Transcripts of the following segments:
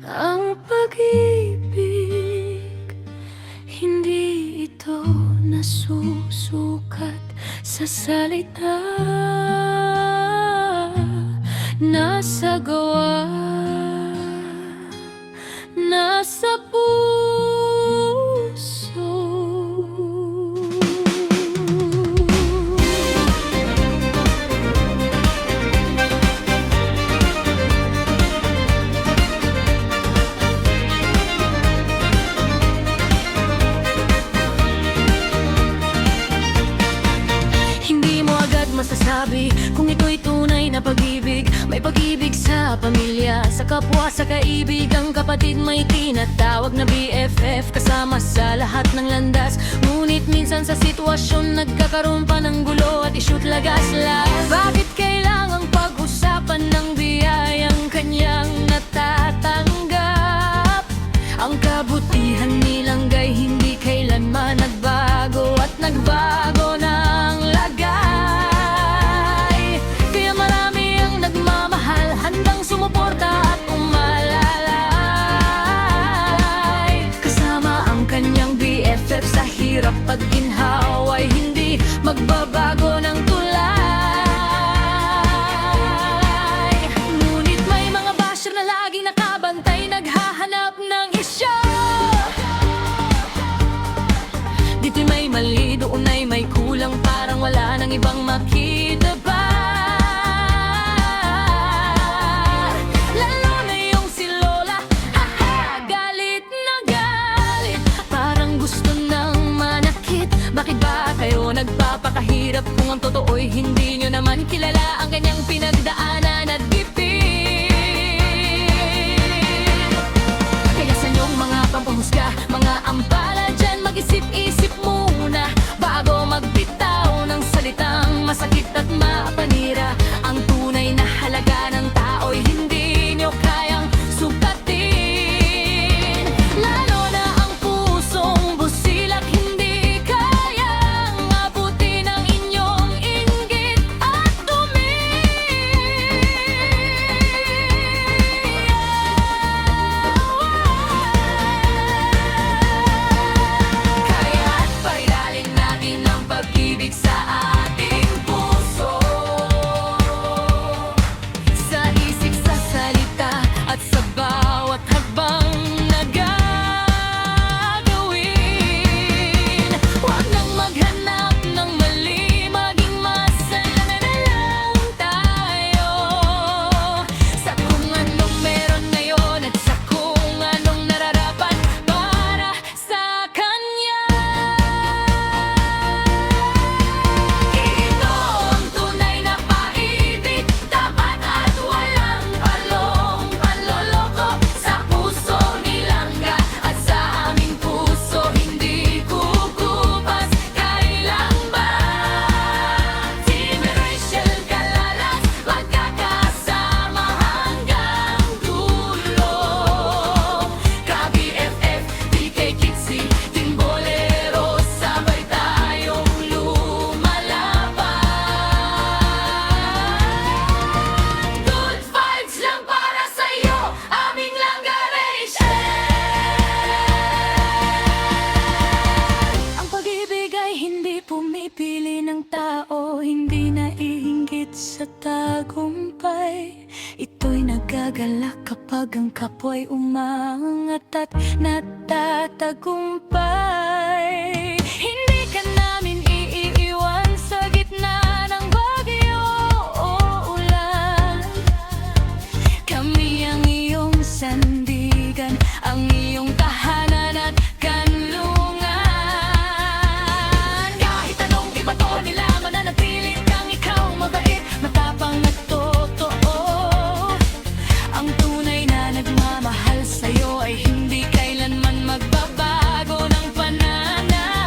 Ang pag-ibig, hindi ito nasusukat sa salita. Nasa gawa, nasa puso. Hindi mo agad masasabi kung ito'y tunay na pag-ibig. May pag-ibig sa pamilya, sa kapwa, sa kaibigang kapatid. May tinatawag na BFF, kasama sa lahat ng landas. Ngunit minsan sa sitwasyon, nagkakaroon pa ng gulo at isyu't lagaslas. Bakit kailangang pag-usapan ng biyayang kanyang natatanggap? Ang kabutihan nilang gay hindi kailanman nagbago at nagbago ng lagay. Kaya marami ang nagmamahal, handang sumuporta at umalalay. Kasama ang kanyang BFF sa hirap at ginhawa, ay hindi magbabago ng tulay. Ngunit may mga basher na laging nakabantay, naghahanap ng isyo. Dito'y may mali, doon ay may kulang, parang wala nang ibang makita pa. Lalo na yung si Lola, galit na galit, parang gusto nang manakit. Bakit ba kayo nagpapakahirap kung ang totoo'y hindi nyo naman kilala ang kanyang pinagdaanan at gipit? Kaya sa inyong mga pampumusga, mga ampala dyan, mag-isip-isip muna bago magbitaw ng salitang masakit at mapanira. Ang tunay na halaga ng tao'y hindi nyo kayang sukatin. Lalo na ang pusong busilak, hindi kayang abutin ang inyong inggit at dumi. Kaya't pairalin natin ang pag-ibig sa ating puso, sa isip, sa salita at sa bawat hakbang na gagawin. Huwag nang maghanap ng mali, maging masaya na lang tayo sa kung anong meron ngayon at sa kung anong nararapat para sa kanya. Ito ang tunay na pag-ibig, tapat at walang palong panloloko. Sa puso nilangga at sa aming puso hindi kukupas kailanman. Team Rachel Galalas, magkakasama hanggang dulo. Ka-BFF, DK Kitsy, Team Bolero, sabay tayong lumalaban. Good vibes lang para sa'yo, aming langga Rachel. Ang pag-ibig ay hindi pumipili ng tao, hindi naiinggit sa tagumpay. Ito'y nagagalak kapag ang kapwa'y umangat at natatagumpay. Hindi ka namin iiwan sa gitna ng bagyo o ulan. Kami ang iyong sandigan, ang iyong tahanan at kanlungan. Kahit anong ibato nila, mananatili kang ikaw, mabait, matapang at totoo. Ang tunay na nagmamahal sa'yo ay hindi kailanman magbabago ng pananaw.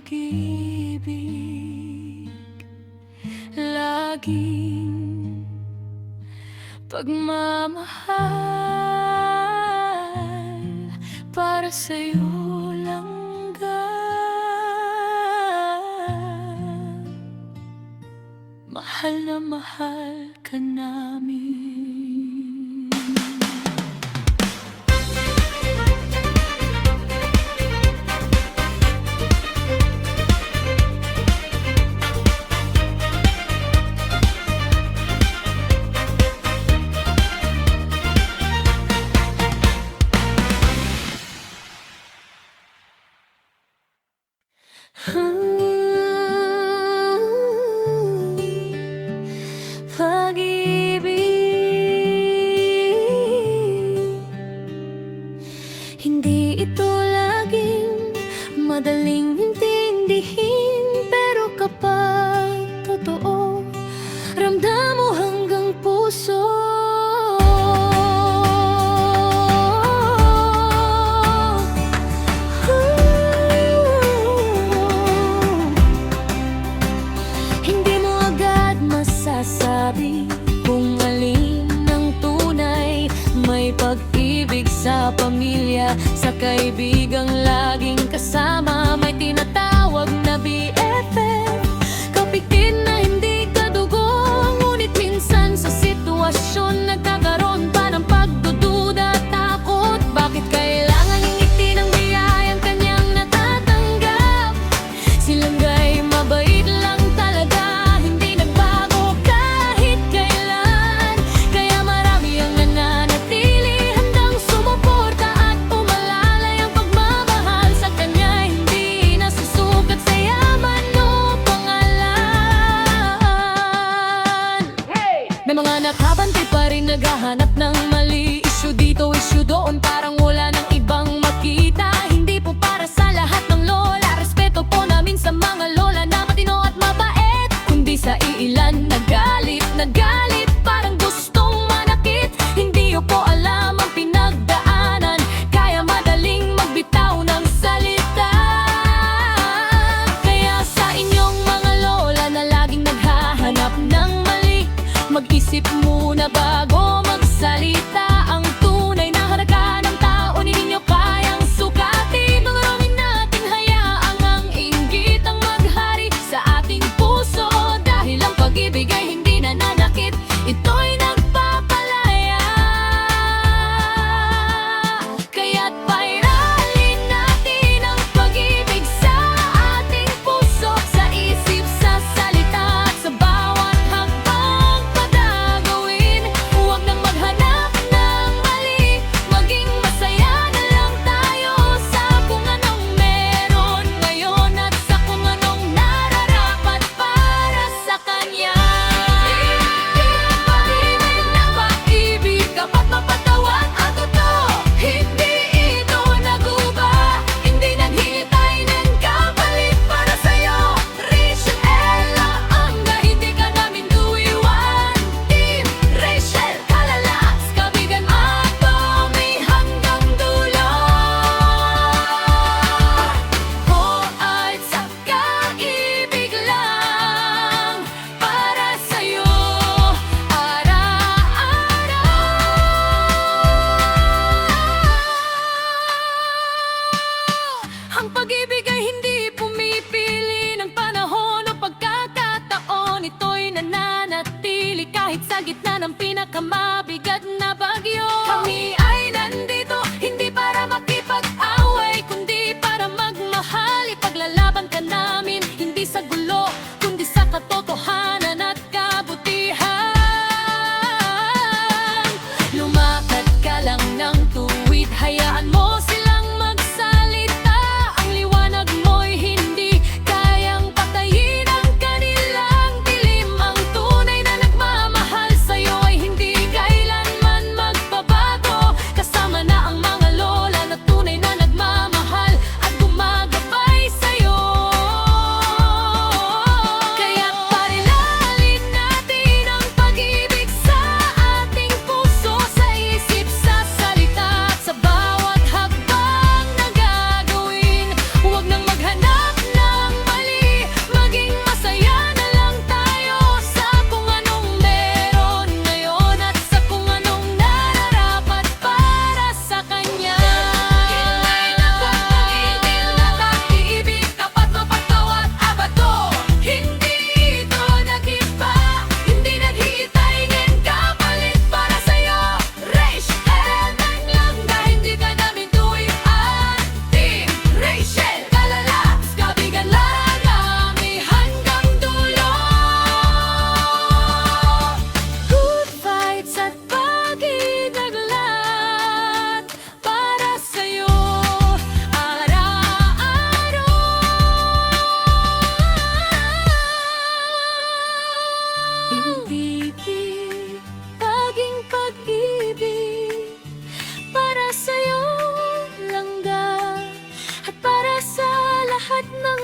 pag-ibig, laging pagmamahal, para sa'yo langgan. Mahal na mahal ka namin. Pag-ibig, hindi ito laging madaling intindihin, pero kapag totoo, ramdam mo hanggang puso. Hindi mo agad masasabi kung alin ang tunay. May pag-ibig sa pamilya, sa kaibigang laging kasama. May tinatawag na BFF, kapitid na hindi kadugo. Ngunit minsan sa sitwasyon nagkakaroon pa ng pagdududa at takot. Bakit kailangan ingiti ng biyayang kanyang natatanggap? Silang gay mabait lang talaga, hindi nagbago kahit kailan. Kaya marami ang nananatili, handang sumuporta at umalalay. Ang pagmamahal sa kanya hindi nasusukat sa yaman o pangalan. May mga nakabante pa rin, naghahanap ng mali. Issue dito, issue doon, parang wala nang ibang makita. Hindi po para sa lahat ng lola, respeto po namin sa mga lola na matino at mabait, kundi sa iilan nagalit, parang gustong manakit. Hindi po alam ang pinagdaanan, kaya madaling magbitaw ng salita. Kaya sa inyong mga lola na laging naghahanap ng mali, mag-isip muna bago magsalita. Ang tunay na halaga ng tao ninyo kayang sukatin. Mangarangin natin, hayaang ang inggit ang maghari sa ating puso. Dahil ang pag-ibig ay hindi nananakit, ito'y nagpapalaya. Kaya't pairalin natin ang pag-ibig sa ating puso, sa isip, sa salita, at sa bawat hakbang patagawin. Huwag nang maghanap ng mali, maging masaya na lang tayo sa kung anong meron ngayon at sa kung anong nararapat para sa kanya. Pag-ibig na pag-ibig, kapag mapatawad at totoo, hindi ito nag-uba, hindi naghihintay ng kapalit para sa'yo. Rachel, Ella, Anga, hindi ka namin duwiwan. Team Rachel, Kalalas, Kabigan at Tommy hanggang dulo. O ay sa kaibig lang para sa'yo araw-araw. Ang pag-ibig ay hindi pumipili ng panahon o pagkakataon. Ito'y nananatili kahit sa gitna ng pinakamabigat na bagyo. Kami ay nandito, hindi para makipag-away, kundi para magmahal. Ipaglalaban ka namin, hindi sa gulo, kundi sa katotohanan at kabutihan. Lumakad ka lang ng tuwid, hayaan mo silang magsalita. Ang liwanag mo'y hindi kayang patayin ang kanilang dilim. Ang tunay na nagmamahal sa'yo ay hindi kailanman magbabago. lahat ng